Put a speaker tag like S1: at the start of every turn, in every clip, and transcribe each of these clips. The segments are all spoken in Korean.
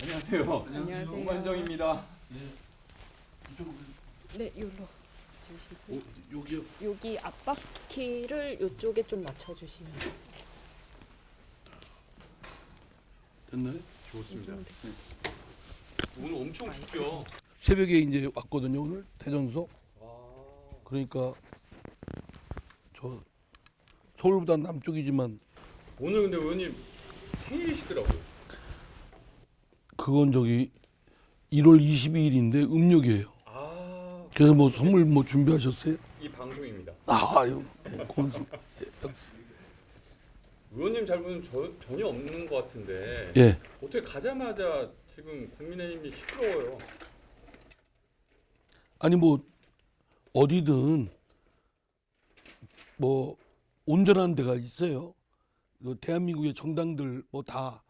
S1: 안녕하세요.
S2: 안녕하세요.
S1: 오만정입니다.
S3: 이쪽으로.
S2: 네, 여기로 주시고
S3: 여기요.
S2: 여기 앞바퀴를 이쪽에 좀 맞춰주시면
S3: 됐나요?
S1: 좋습니다. 오늘 엄청 춥죠?
S3: 새벽에 이제 왔거든요. 오늘 대전소. 그러니까 저 서울보다 남쪽이지만
S1: 오늘 근데 의원님 생일이시더라고요.
S3: 그건 저기 1월 22일인데 음력이에요.
S1: 아,
S3: 그래서 뭐 선물 뭐 준비하셨어요?
S1: 이 방송입니다.
S3: 아유 고맙습니다.
S1: 의원님 잘 보면 전혀 없는 것 같은데
S3: 예.
S1: 어떻게 가자마자 지금 국민의힘이 시끄러워요.
S3: 아니 뭐 어디든 뭐 온전한 데가 있어요. 대한민국의 정당들 뭐 다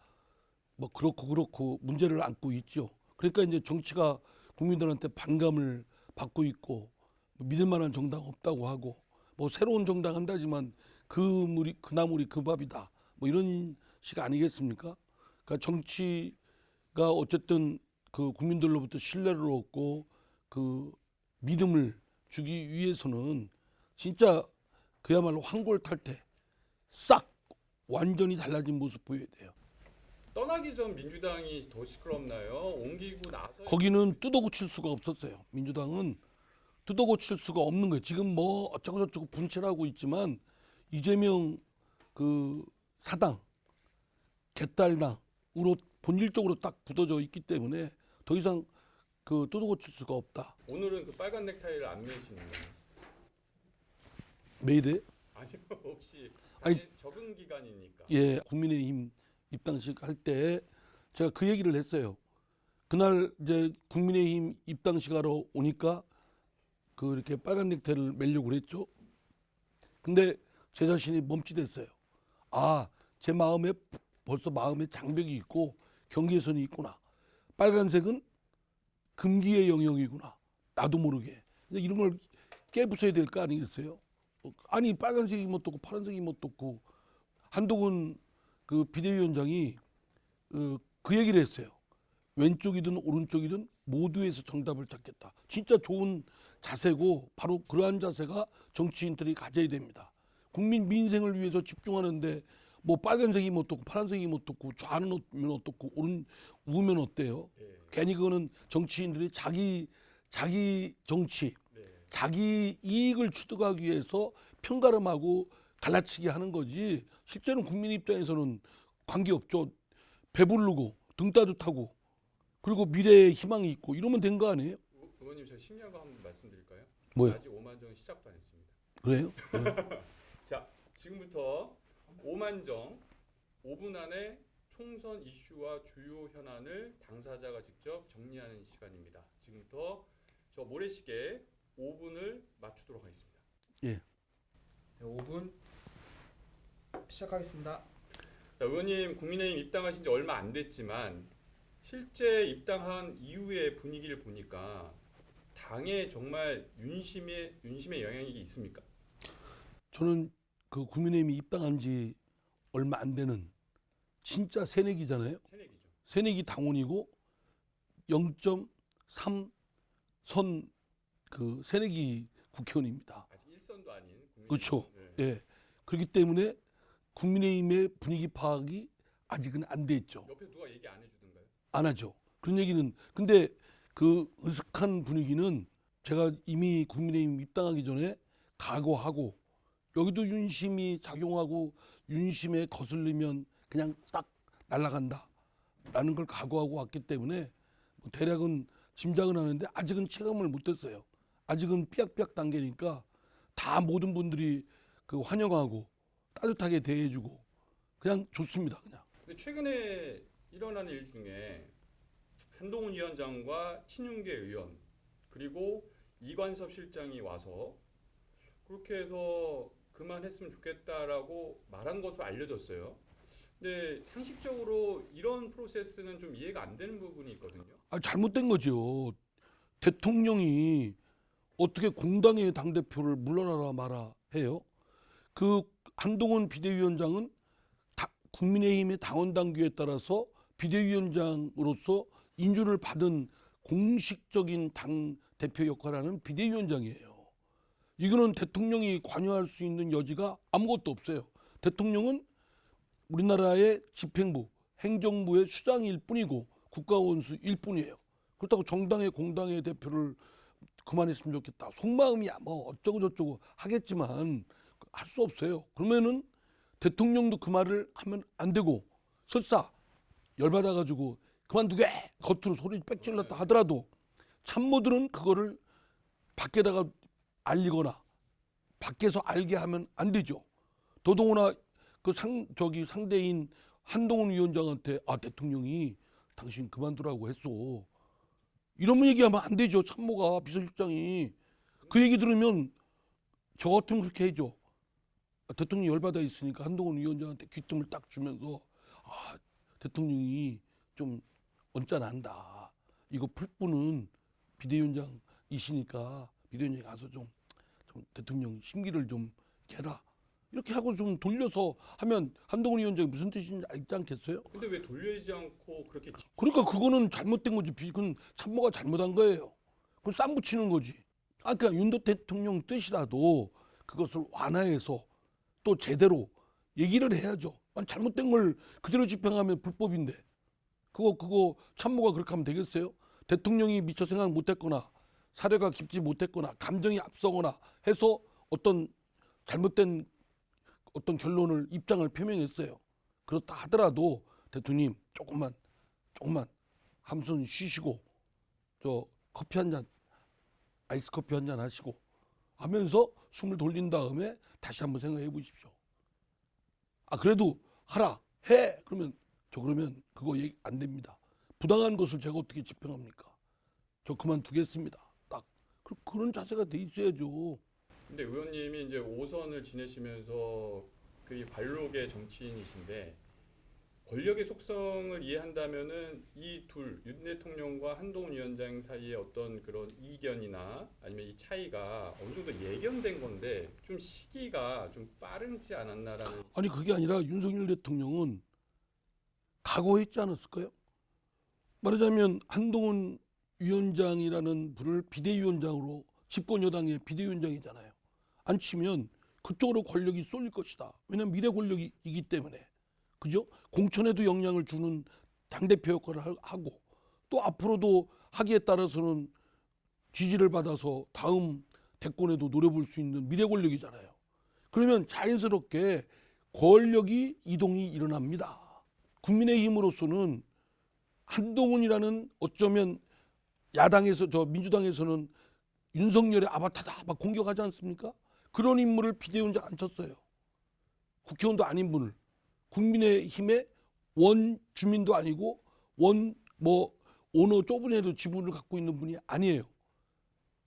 S3: 뭐 그렇고 문제를 안고 있죠. 그러니까 이제 정치가 국민들한테 반감을 받고 있고 믿을 만한 정당 없다고 하고 뭐 새로운 정당 한다지만 그 물이 그 나물이 그 밥이다. 뭐 이런 식 아니겠습니까? 그러니까 정치가 어쨌든 그 국민들로부터 신뢰를 얻고 그 믿음을 주기 위해서는 진짜 그야말로 환골탈태 싹 완전히 달라진 모습 보여야 돼요.
S1: 떠나기 전 민주당이 더 시끄럽나요? 옮기고 나서
S3: 거기는 뜯어고칠 수가 없었어요. 민주당은 뜯어고칠 수가 없는 거예요. 지금 뭐 어쩌고 저쩌고 분칠하고 있지만 이재명 그 사당 개딸당으로 본질적으로 딱 굳어져 있기 때문에 더 이상 그 뜯어고칠 수가 없다.
S1: 오늘은 그 빨간 넥타이를 안 매시는 거예요?
S3: 메이데
S1: 아니요, 혹시
S3: 아니,
S1: 적응 기간이니까.
S3: 예, 국민의힘 입당식 할 때 제가 그 얘기를 했어요. 그날 이제 국민의힘 입당식 하러 오니까 그 이렇게 빨간 넥타이를 매려고 그랬죠. 근데 제 자신이 멈칫했어요. 아, 제 마음에 벌써 마음에 장벽이 있고 경계선이 있구나. 빨간색은 금기의 영역이구나. 나도 모르게. 이런 걸 깨부숴야 될 거 아니겠어요? 아니 빨간색이 뭐 떴고 파란색이 뭐 떴고 한동훈 그 비대위원장이 그 얘기를 했어요. 왼쪽이든 오른쪽이든 모두에서 정답을 찾겠다. 진짜 좋은 자세고 바로 그러한 자세가 정치인들이 가져야 됩니다. 국민 민생을 위해서 집중하는데 뭐 빨간색이 뭐 떴고 파란색이 뭐 떴고 좌는 오면 어떻고 오른 우면 어때요?
S1: 네.
S3: 괜히 그거는 정치인들이 자기 정치,
S1: 네.
S3: 자기 이익을 취득하기 위해서 편가름하고 갈라치기 하는 거지. 실제로는 국민 입장에서는 관계없죠. 배부르고 등 따뜻하고 그리고 미래에 희망이 있고 이러면 된 거 아니에요?
S1: 의원님 저 신기한 거 한번 말씀드릴까요?
S3: 뭐요?
S1: 아직 오만정 시작도 안 했습니다.
S3: 그래요?
S1: 자, 지금부터 오만정 5분 안에 총선 이슈와 주요 현안을 당사자가 직접 정리하는 시간입니다. 지금부터 저 모래시계 5분을 맞추도록 하겠습니다.
S3: 예.
S4: 네, 5분 시작하겠습니다.
S1: 자, 의원님 국민의힘 입당하신 지 얼마 안 됐지만 실제 입당한 이후의 분위기를 보니까 당에 정말 윤심의 영향이 있습니까?
S3: 저는 그 국민의힘이 입당한 지 얼마 안 되는 진짜 새내기잖아요.
S1: 새내기죠.
S3: 새내기 당원이고 0.3선 그 새내기 국회의원입니다.
S1: 아직 1선도 아닌 국민의힘.
S3: 그렇죠.
S1: 네.
S3: 예. 그렇기 때문에 국민의힘의 분위기 파악이 아직은 안 돼 있죠.
S1: 옆에 누가 얘기 안 해주던가요?
S3: 안 하죠. 그런 얘기는 근데 그 으슥한 분위기는 제가 이미 국민의힘 입당하기 전에 각오하고 여기도 윤심이 작용하고 윤심에 거슬리면 그냥 딱 날아간다라는 걸 각오하고 왔기 때문에 뭐 대략은 짐작은 하는데 아직은 체감을 못했어요. 아직은 삐약삐약 단계니까 다 모든 분들이 그 환영하고 따뜻하게 대해주고 그냥 좋습니다. 그냥.
S1: 근데 최근에 일어난 일 중에 한동훈 위원장과 친윤계 의원 그리고 이관섭 실장이 와서 그렇게 해서 그만했으면 좋겠다라고 말한 것으로 알려졌어요. 근데 상식적으로 이런 프로세스는 좀 이해가 안 되는 부분이 있거든요.
S3: 아, 잘못된 거죠. 대통령이 어떻게 공당의 당대표를 물러나라 마라 해요? 그 한동훈 비대위원장은 국민의힘의 당원 당규에 따라서 비대위원장으로서 인준을 받은 공식적인 당 대표 역할을 하는 비대위원장이에요. 이거는 대통령이 관여할 수 있는 여지가 아무것도 없어요. 대통령은 우리나라의 집행부, 행정부의 수장일 뿐이고 국가원수일 뿐이에요. 그렇다고 정당의 공당의 대표를 그만했으면 좋겠다. 속마음이야 뭐 어쩌고 저쩌고 하겠지만 할 수 없어요. 그러면은 대통령도 그 말을 하면 안 되고 설사 열받아가지고 그만두게 겉으로 소리 빽질렀다 하더라도 참모들은 그거를 밖에다가 알리거나 밖에서 알게 하면 안 되죠. 더더구나 그 상대인 한동훈 위원장한테 대통령이 당신 그만두라고 했어. 이러면 얘기하면 안 되죠. 참모가 비서실장이 그 얘기 들으면 저 같으면 그렇게 해줘. 대통령이 열받아 있으니까 한동훈 위원장한테 귀뜸을 딱 주면서 대통령이 좀 언짢아한다. 이거 풀 분은 비대위원장이시니까 비대위원장이 가서 좀 대통령 심기를 좀 해라. 이렇게 하고 좀 돌려서 하면 한동훈 위원장이 무슨 뜻인지 알지 않겠어요?
S1: 근데 왜 돌리지 않고 그렇게
S3: 그러니까 그거는 잘못된 거지. 그건 참모가 잘못한 거예요. 그건 쌈 붙이는 거지. 그러니까 윤 대통령 뜻이라도 그것을 완화해서 또 제대로 얘기를 해야죠. 잘못된 걸 그대로 집행하면 불법인데 그거 참모가 그렇게 하면 되겠어요? 대통령이 미처 생각 못했거나 사려가 깊지 못했거나 감정이 앞서거나 해서 어떤 잘못된 어떤 결론을 입장을 표명했어요. 그렇다 하더라도 대통령 조금만 한숨 쉬시고 저 커피 한 잔 아이스 커피 한 잔 하시고 하면서 숨을 돌린 다음에 다시 한번 생각해 보십시오. 그래도 하라 해 그러면 그거 얘기 안 됩니다. 부당한 것을 제가 어떻게 집행합니까? 저 그만두겠습니다. 딱 그런 자세가 돼 있어야죠.
S1: 근데 의원님이 이제 5선을 지내시면서 그 관록의 정치인이신데 권력의 속성을 이해한다면은 이 둘 윤 대통령과 한동훈 위원장 사이의 어떤 그런 이견이나 아니면 이 차이가 어느 정도 예견된 건데 좀 시기가 좀 빠르지 않았나라는.
S3: 아니 그게 아니라 윤석열 대통령은 각오했지 않았을까요? 말하자면 한동훈 위원장이라는 분을 비대위원장으로 집권 여당의 비대위원장이잖아요. 안 치면 그쪽으로 권력이 쏠릴 것이다. 왜냐하면 미래 권력이기 때문에. 그죠? 공천에도 영향을 주는 당대표 역할을 하고 또 앞으로도 하기에 따라서는 지지를 받아서 다음 대권에도 노려볼 수 있는 미래 권력이잖아요. 그러면 자연스럽게 권력이 이동이 일어납니다. 국민의힘으로서는 한동훈이라는 어쩌면 야당에서 민주당에서는 윤석열의 아바타다 막 공격하지 않습니까? 그런 인물을 비대위원장 안 쳤어요. 국회의원도 아닌 분을 국민의힘의 원 주민도 아니고 오너 좁은 애도 지분을 갖고 있는 분이 아니에요.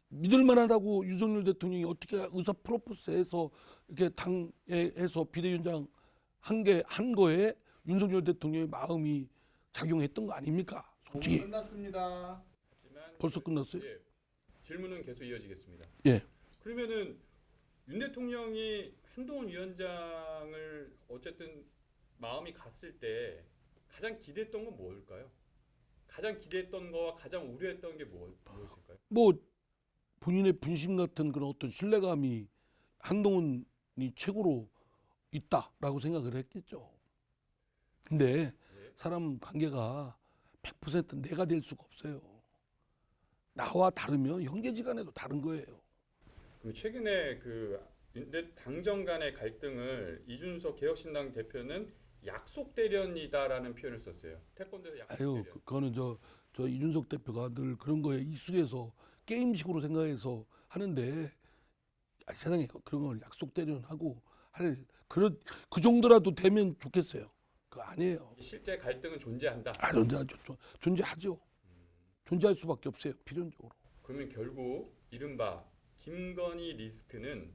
S3: 믿을만하다고 윤석열 대통령이 어떻게 의사 프로포스해서 이렇게 당에서 비대위원장 한 거에 윤석열 대통령의 마음이 작용했던 거 아닙니까? 솔직히
S4: 끝났습니다.
S1: 하지만
S3: 벌써 끝났어요?
S1: 예, 질문은 계속 이어지겠습니다.
S3: 예.
S1: 그러면은 윤 대통령이 한동훈 위원장을 어쨌든 마음이 갔을 때 가장 기대했던 건 뭘까요? 가장 기대했던 거와 가장 우려했던 게 무엇일까요?
S3: 뭐 본인의 분신 같은 그런 어떤 신뢰감이 한동훈이 최고로 있다라고 생각을 했겠죠. 근데 사람 관계가 100% 내가 될 수가 없어요. 나와 다르면 형제지간에도 다른 거예요.
S1: 그럼 최근에 그 당정 간의 갈등을 이준석 개혁신당 대표는 약속 대련이다라는 표현을 썼어요. 태권도에서 약속 대련.
S3: 그거는 저 이준석 대표가 늘 그런 거에 익숙해서 게임식으로 생각해서 하는데 세상에 그런 걸 약속 대련하고 할 그 정도라도 되면 좋겠어요. 그거 아니에요.
S1: 실제 갈등은 존재한다.
S3: 존재하죠. 존재할 수밖에 없어요. 필연적으로.
S1: 그러면 결국 이른바 김건희 리스크는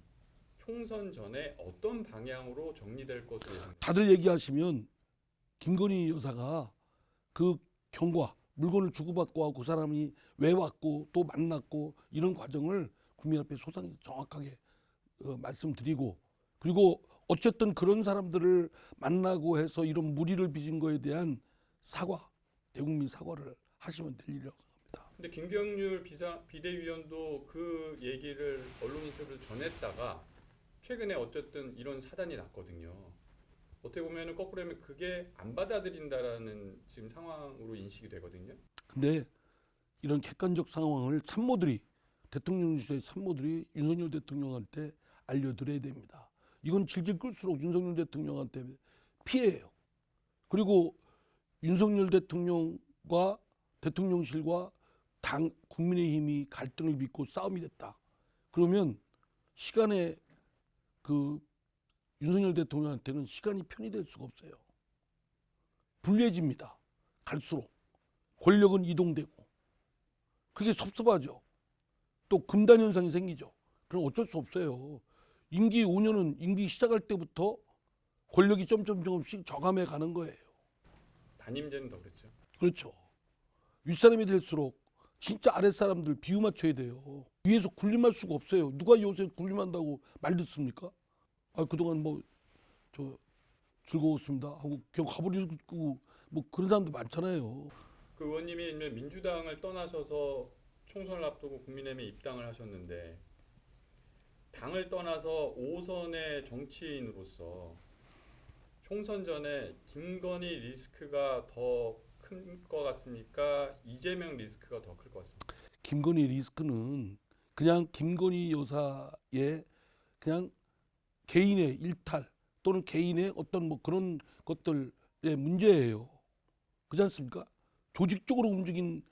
S1: 총선 전에 어떤 방향으로 정리될 것으로 예상됩니다.
S3: 다들 얘기하시면 김건희 여사가 그 경과 물건을 주고받고 하고 그 사람이 왜 왔고 또 만났고 이런 과정을 국민 앞에 소상히 정확하게 말씀드리고 그리고 어쨌든 그런 사람들을 만나고 해서 이런 무리를 빚은 거에 대한 대국민 사과를 하시면 될 일이라고 생각합니다.
S1: 근데 김경률 비대위원도 그 얘기를 언론 인터뷰를 전했다가 최근에 어쨌든 이런 사단이 났거든요. 어떻게 보면은 거꾸로 하면 그게 안 받아들인다라는 지금 상황으로 인식이 되거든요.
S3: 근데 이런 객관적 상황을 대통령실의 참모들이 윤석열 대통령한테 알려드려야 됩니다. 이건 질질 끌수록 윤석열 대통령한테 피해예요. 그리고 윤석열 대통령과 대통령실과 당 국민의힘이 갈등을 빚고 싸움이 됐다. 그러면 시간에 윤석열 대통령한테는 시간이 편의될 수가 없어요. 불리해집니다. 갈수록 권력은 이동되고 그게 섭섭하죠. 또 금단 현상이 생기죠. 그럼 어쩔 수 없어요. 임기 5년은 임기 시작할 때부터 권력이 점점씩 저감해 가는 거예요.
S1: 단임제는 더 그렇죠.
S3: 그렇죠. 윗사람이 될수록 진짜 아랫사람들 비유 맞춰야 돼요. 위에서 군림할 수가 없어요. 누가 요새 군림한다고 말 듣습니까? 그동안 즐거웠습니다 하고 그냥 가버리고 그런 사람도 많잖아요.
S1: 그 의원님이 민주당을 떠나셔서 총선을 앞두고 국민의힘에 입당을 하셨는데 당을 떠나서 5선의 정치인으로서 총선 전에 김건희 리스크가 더 큰 것 같습니까? 이재명 리스크가 더 클 것 같습니까?
S3: 김건희 리스크는 그냥 김건희 여사의 그냥 개인의 일탈 또는 개인의 어떤 그런 것들의 문제예요. 그렇지 않습니까? 조직적으로 움직인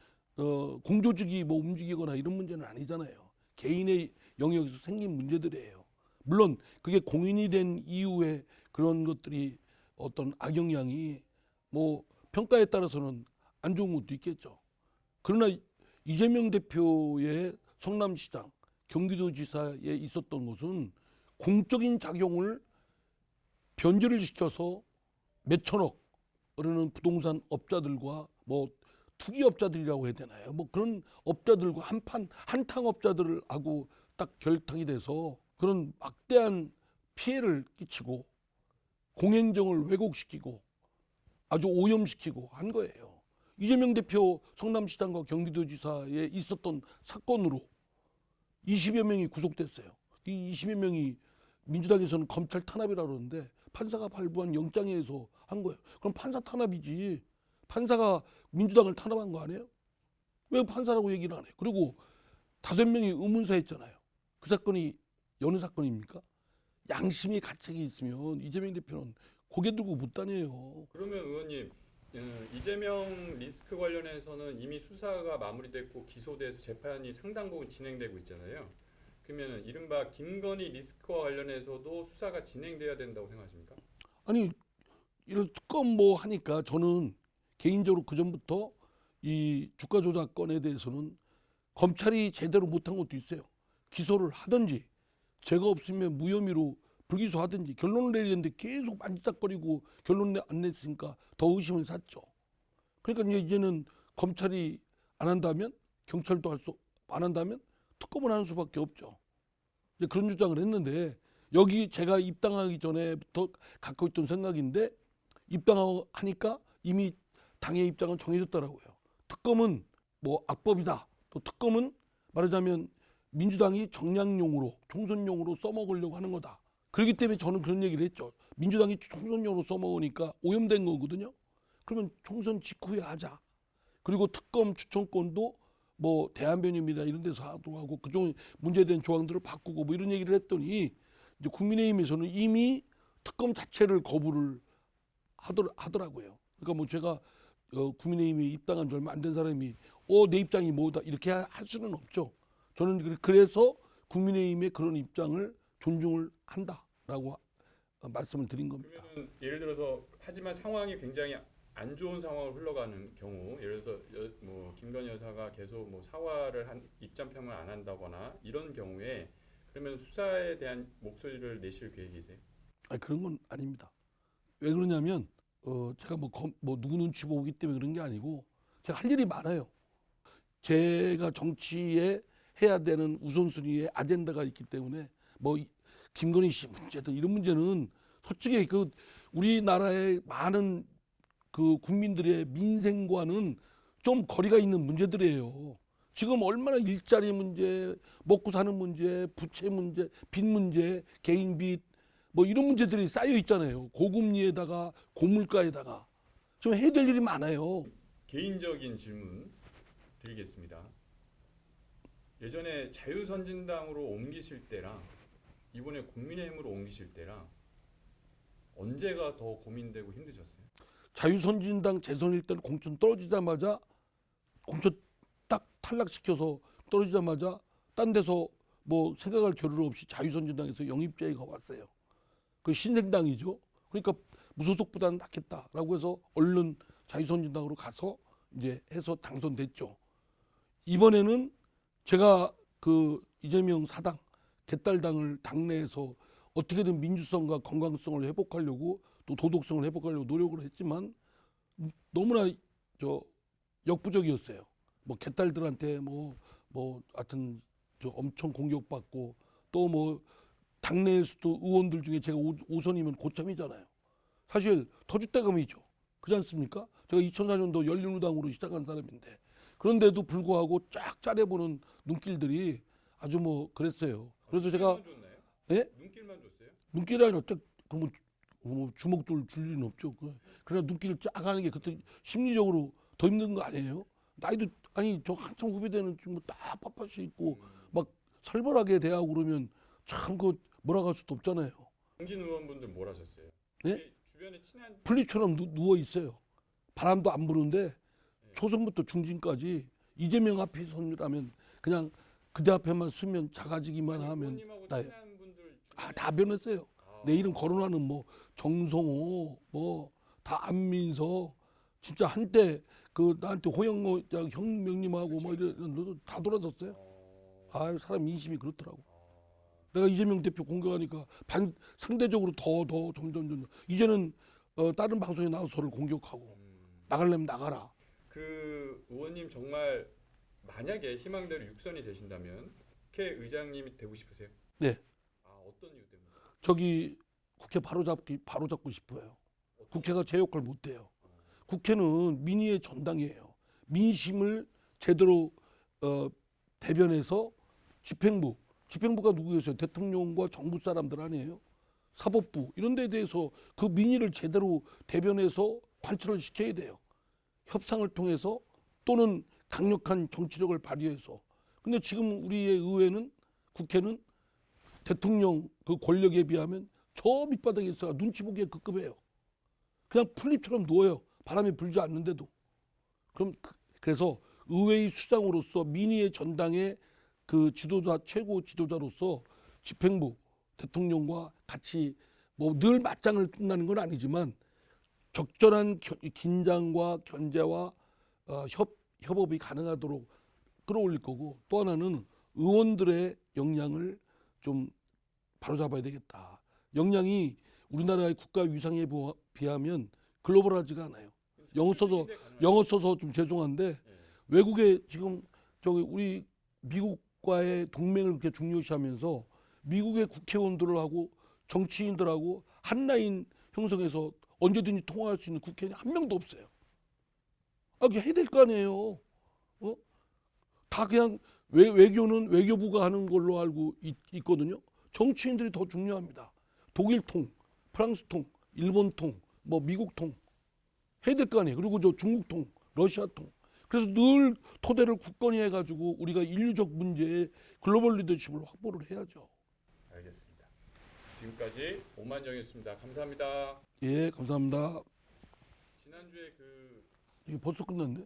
S3: 공조직이 움직이거나 이런 문제는 아니잖아요. 개인의 영역에서 생긴 문제들이에요. 물론 그게 공인이 된 이후에 그런 것들이 어떤 악영향이 평가에 따라서는 안 좋은 것도 있겠죠. 그러나 이재명 대표의 성남시장, 경기도지사에 있었던 것은 공적인 작용을 변제를 시켜서 몇천억 그러는 부동산 업자들과 투기업자들이라고 해야 되나요? 그런 업자들과 한탕업자들하고 딱 결탁이 돼서 그런 막대한 피해를 끼치고 공행정을 왜곡시키고 아주 오염시키고 한 거예요. 이재명 대표 성남시장과 경기도지사에 있었던 사건으로 20여 명이 구속됐어요. 이 20여 명이 민주당에서는 검찰 탄압이라고 그러는데 판사가 발부한 영장에 의해서 한 거예요. 그럼 판사 탄압이지. 판사가 민주당을 탄압한 거 아니에요? 왜 판사라고 얘기를 안 해요? 그리고 5명이 의문사했잖아요. 그 사건이 여느 사건입니까? 양심의 가책이 있으면 이재명 대표는 고개 들고 못 다녀요.
S1: 그러면 의원님 이재명 리스크 관련해서는 이미 수사가 마무리됐고 기소돼서 재판이 상당 부분 진행되고 있잖아요. 그러면 이른바 김건희 리스크와 관련해서도 수사가 진행돼야 된다고 생각하십니까?
S3: 아니 이런 특검 하니까 저는 개인적으로 그 전부터 이 주가 조작 건에 대해서는 검찰이 제대로 못한 것도 있어요. 기소를 하든지 죄가 없으면 무혐의로 불기소하든지 결론을 내리는데 계속 만지작거리고 결론 안 냈으니까 더 의심을 샀죠. 그러니까 이제는 검찰이 안 한다면 경찰도 안 한다면 특검을 하는 수밖에 없죠. 이제 그런 주장을 했는데 여기 제가 입당하기 전에부터 갖고 있던 생각인데 입당하니까 이미 당의 입장은 정해졌더라고요. 특검은 악법이다. 또 특검은 말하자면 민주당이 정량용으로 총선용으로 써먹으려고 하는 거다. 그렇기 때문에 저는 그런 얘기를 했죠. 민주당이 총선용으로 써먹으니까 오염된 거거든요. 그러면 총선 직후에 하자. 그리고 특검 추천권도 대한변협이나 이런 데서 하도록 하고 그중 문제된 조항들을 바꾸고 이런 얘기를 했더니 이제 국민의힘에서는 이미 특검 자체를 거부를 하더라고요. 그러니까 제가 국민의힘에 입당한 지 얼마 안 된 사람이 내 입장이 뭐다 이렇게 할 수는 없죠. 저는 그래서 국민의힘의 그런 입장을 존중을 한다라고 말씀을 드린 겁니다.
S1: 그러면 예를 들어서 하지만 상황이 굉장히 안 좋은 상황으로 흘러가는 경우, 예를 들어서 김건희 여사가 계속 사과를 입장표명을 안 한다거나 이런 경우에 그러면 수사에 대한 목소리를 내실 계획이세요?
S3: 그런 건 아닙니다. 왜 그러냐면 제가 누구 눈치 보기 때문에 그런 게 아니고 제가 할 일이 많아요. 제가 정치에 해야 되는 우선순위에 아젠다가 있기 때문에 김건희 씨 문제든 이런 문제는 솔직히 우리나라의 많은 그 국민들의 민생과는 좀 거리가 있는 문제들이에요. 지금 얼마나 일자리 문제, 먹고 사는 문제, 부채 문제, 빚 문제, 개인 빚 뭐 이런 문제들이 쌓여 있잖아요. 고금리에다가 고물가에다가 좀 해야 될 일이 많아요.
S1: 개인적인 질문 드리겠습니다. 예전에 자유선진당으로 옮기실 때랑 이번에 국민의힘으로 옮기실 때랑 언제가 더 고민되고 힘드셨어요?
S3: 자유선진당 재선일 때는 공천 떨어지자마자 공천 딱 탈락시켜서 떨어지자마자 딴 데서 뭐 생각할 겨를 없이 자유선진당에서 영입제의가 왔어요. 그 신생당이죠. 그러니까 무소속보다는 낫겠다라고 해서 얼른 자유선진당으로 가서 이제 해서 당선됐죠. 이번에는 제가 그 이재명 사당 개딸당을 당내에서 어떻게든 민주성과 건강성을 회복하려고 또 도덕성을 회복하려고 노력을 했지만 너무나 저 역부족이었어요. 뭐 개딸들한테 뭐 하여튼 저 엄청 공격받고 또 뭐 당내에서도 의원들 중에 제가 5선이면 고참이잖아요. 사실 터줏대감이죠. 그렇지 않습니까? 제가 2004년도 열린우당으로 시작한 사람인데 그런데도 불구하고 쫙 짜려보는 눈길들이 아주 뭐 그랬어요. 그래서 제가
S1: 눈길만 줬나요?
S3: 예?
S1: 눈길만 줬어요?
S3: 눈길이 아니라 그러면 뭐 주먹줄 줄 일은 없죠. 그러나 눈길을 쫙 하는 게 그때 심리적으로 더 힘든 거 아니에요? 나이도 아니 저 한참 후배되는 친구 딱 빳빳이 있고 막 살벌하게 대하고 그러면 참 그 뭐라 할 수도 없잖아요.
S1: 공진 의원분들 뭘 하셨어요?
S3: 예?
S1: 혹시 주변에 친한
S3: 풀잎처럼 누워 있어요. 바람도 안 부는데 초선부터 중진까지 이재명 앞에 선이라면 그냥 그대 앞에만 서면 작아지기만 하면
S1: 의원님하고
S3: 나요.
S1: 친한 분들
S3: 다 변했어요.
S1: 아,
S3: 내 이름 거론하는 뭐 정성호 뭐 다 안민석 진짜 한때 그 나한테 호영모 형명님하고 뭐 이런 다 돌아섰어요. 아 사람 인심이 그렇더라고. 내가 이재명 대표 공격하니까 상대적으로 더 점점 이제는 다른 방송에 나와서 저를 공격하고 나가려면 나가라.
S1: 그 의원님 정말 만약에 희망대로 육선이 되신다면 국회 의장님이 되고 싶으세요?
S3: 네.
S1: 아 어떤 이유 때문에?
S3: 저기 국회 바로 잡고 싶어요. 국회가 제 역할 못 해요. 국회는 민의의 전당이에요. 민심을 제대로 대변해서 집행부가 누구였어요? 대통령과 정부 사람들 아니에요? 사법부 이런 데에 대해서 그 민의를 제대로 대변해서 관철을 시켜야 돼요. 협상을 통해서 또는 강력한 정치력을 발휘해서. 근데 지금 우리의 의회는 국회는 대통령 그 권력에 비하면 저 밑바닥에 있어가 눈치 보기에 급급해요. 그냥 풀잎처럼 누워요. 바람이 불지 않는데도. 그럼 그래서 의회의 수장으로서 민의의 전당의 그 최고 지도자로서 집행부 대통령과 같이 뭐 늘 맞짱을 뜬다는 건 아니지만 적절한 긴장과 견제와 협업이 가능하도록 끌어올릴 거고 또 하나는 의원들의 역량을 좀 바로잡아야 되겠다. 역량이 우리나라의 국가 위상에 비하면 글로벌하지가 않아요. 영어 써서 좀 죄송한데 외국에 지금 저기 우리 미국과의 동맹을 그렇게 중요시하면서 미국의 국회의원들하고 정치인들하고 한 라인 형성해서 언제든지 통화할 수 있는 국회의원이 한 명도 없어요. 아, 그게 해야 될 거 아니에요. 다 그냥 외교는 외교부가 하는 걸로 알고 있거든요. 정치인들이 더 중요합니다. 독일통, 프랑스통, 일본통, 뭐 미국통 해야 될 거 아니에요. 그리고 저 중국통, 러시아통. 그래서 늘 토대를 굳건히 해가지고 우리가 인류적 문제에 글로벌 리더십을 확보를 해야죠.
S1: 알겠습니다. 지금까지 오만정이었습니다. 감사합니다.
S3: 예, 감사합니다.
S1: 지난주에 그
S3: 이게 벌써 끝났네.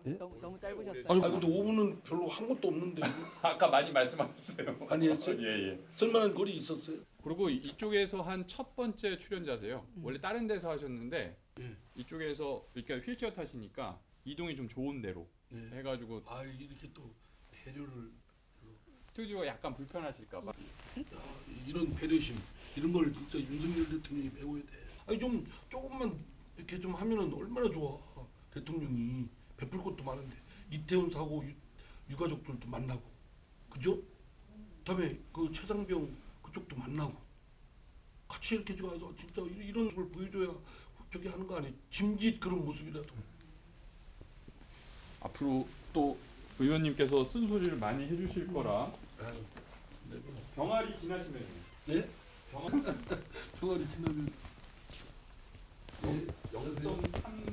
S3: 예?
S2: 너무 짧으셨어요.
S3: 아니 근데 5분은 별로 한 것도 없는데.
S1: 아까 많이 말씀하셨어요.
S3: 아니 했어요?
S1: 예.
S3: 쓸만한 거리 있었어요.
S1: 그리고 이쪽에서 한 첫 번째 출연자세요. 원래 다른 데서 하셨는데
S3: 예.
S1: 이쪽에서 이렇게 휠체어 타시니까 이동이 좀 좋은 데로
S3: 예.
S1: 해가지고
S3: 아 이렇게 또 배려를
S1: 스튜디오가 약간 불편하실까봐.
S3: 이런 배려심 이런 걸 진짜 윤석열 대통령이 배워야 돼. 아니 좀 조금만 이렇게 좀 하면은 얼마나 좋아. 대통령이 베풀 것도 많은데 이태원 사고 유가족들도 만나고 그죠? 그다음에 그 최상병 그쪽도 만나고 같이 이렇게 가서 진짜 이런 걸 보여줘야 저기 하는 거 아니에요? 짐짓 그런 모습이라도.
S1: 앞으로 또 의원님께서 쓴소리를 많이 해주실 거라.
S3: 아유, 네.
S1: 병아리 지나시면요.
S3: 예? 병아리 지나면
S1: 0.3